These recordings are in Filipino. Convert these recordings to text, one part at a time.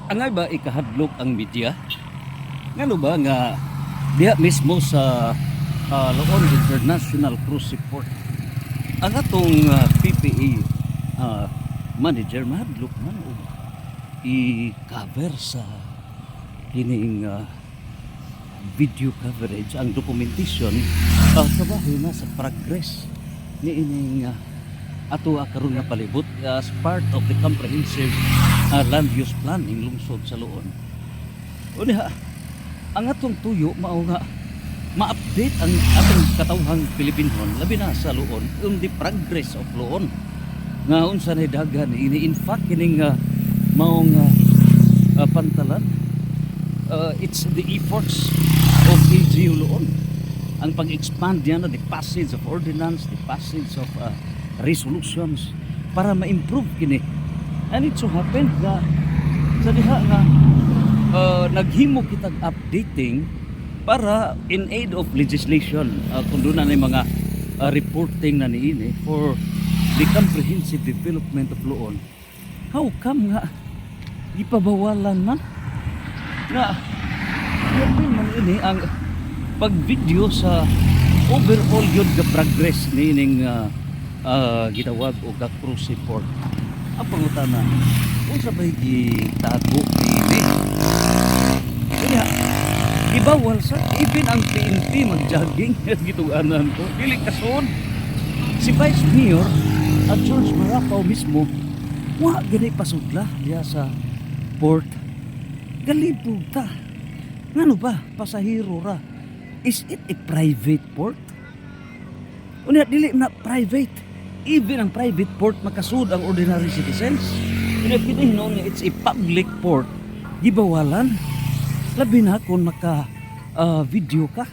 Angay ba ikahadlok ang media? Ngano ba nga diha mismo sa Loon International Cruise Port ang atong PPA manager mahadlok man og i-cover sa kining video coverage ang documentation kabahin na sa progress ni ining ato karon nga palibot as part of the comprehensive land use planning lungsod sa Loon. Unya ang atong tuyo mao nga ma-update ang atong katawhang Pilipinon labi na sa Loon on the progress of Loon nga unsa nay dagan ini in fact kining maong pantalan it's the efforts of LGU Loon ang pag-expand yan the passage of ordinance, the passage of resolutions para ma-improve kini. And it so happened nga sa diha nga naghimo kitag updating para in aid of legislation kung doon na mga reporting na niini for the comprehensive development of Loon. How come nga ipabawalan man nga yakin man ini ang pag-video sa overall yun ga progress niining gitawag o ga cruise port. Ang pangutana kung sabay gitago ini kaya ibawal sa even ang PNP mag-jogging gituganan ko dili kason si Vice Mayor at George Marapaw mismo wa gani pasudla diya sa port galibog ta ngano ba pasahero ra. Is it a private port? Unya dili na private. Even ang private port makasud ang ordinary citizens. Unya kini no it's a public port. Gibawalan. Labi na kung maka video ka.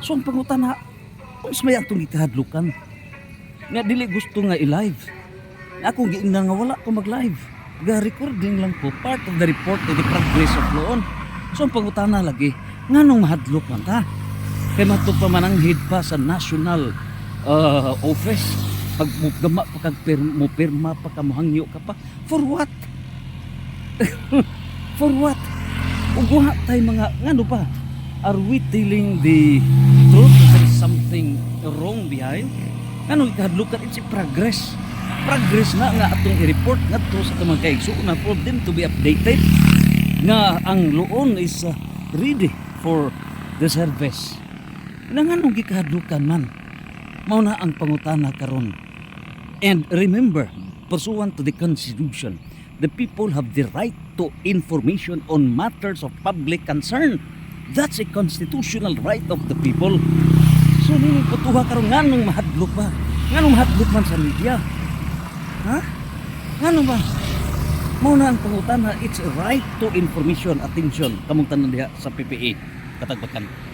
So ang pangutana, kung may atong ikahadlukan. Nga dili gusto nga i-live. Akong giingnan nga wala ko mag-live. Ga-recording lang ko part of the report of the progress of Loon. So ang pangutana lagi, nganong mahadlok man ta? Kay matugpamananghid pa sa national office pag mugama pa kag pirma pa ka mohangyo ka pa for what? For what? Uguha tay mga ngano pa? Are we telling the truth? There is something wrong behind? Ngano ikahadlukan it's a progress. Progress na nga atong i-report ngadto sa mga kaigsuon na for them to be updated nga ang Loon is ready for the service. Nanganong gikahadlukan man mao na ang pangutana karon. And remember, pursuant to the Constitution, the people have the right to information on matters of public concern. That's a constitutional right of the people. So nini putuha karon nganong mahadlok ba? Nganong mahadlok man sa media? Ha? Ngano ba? Mao na ang pangutana, it's a right to information. Attention kamong tanan diha sa PPA katagbakan.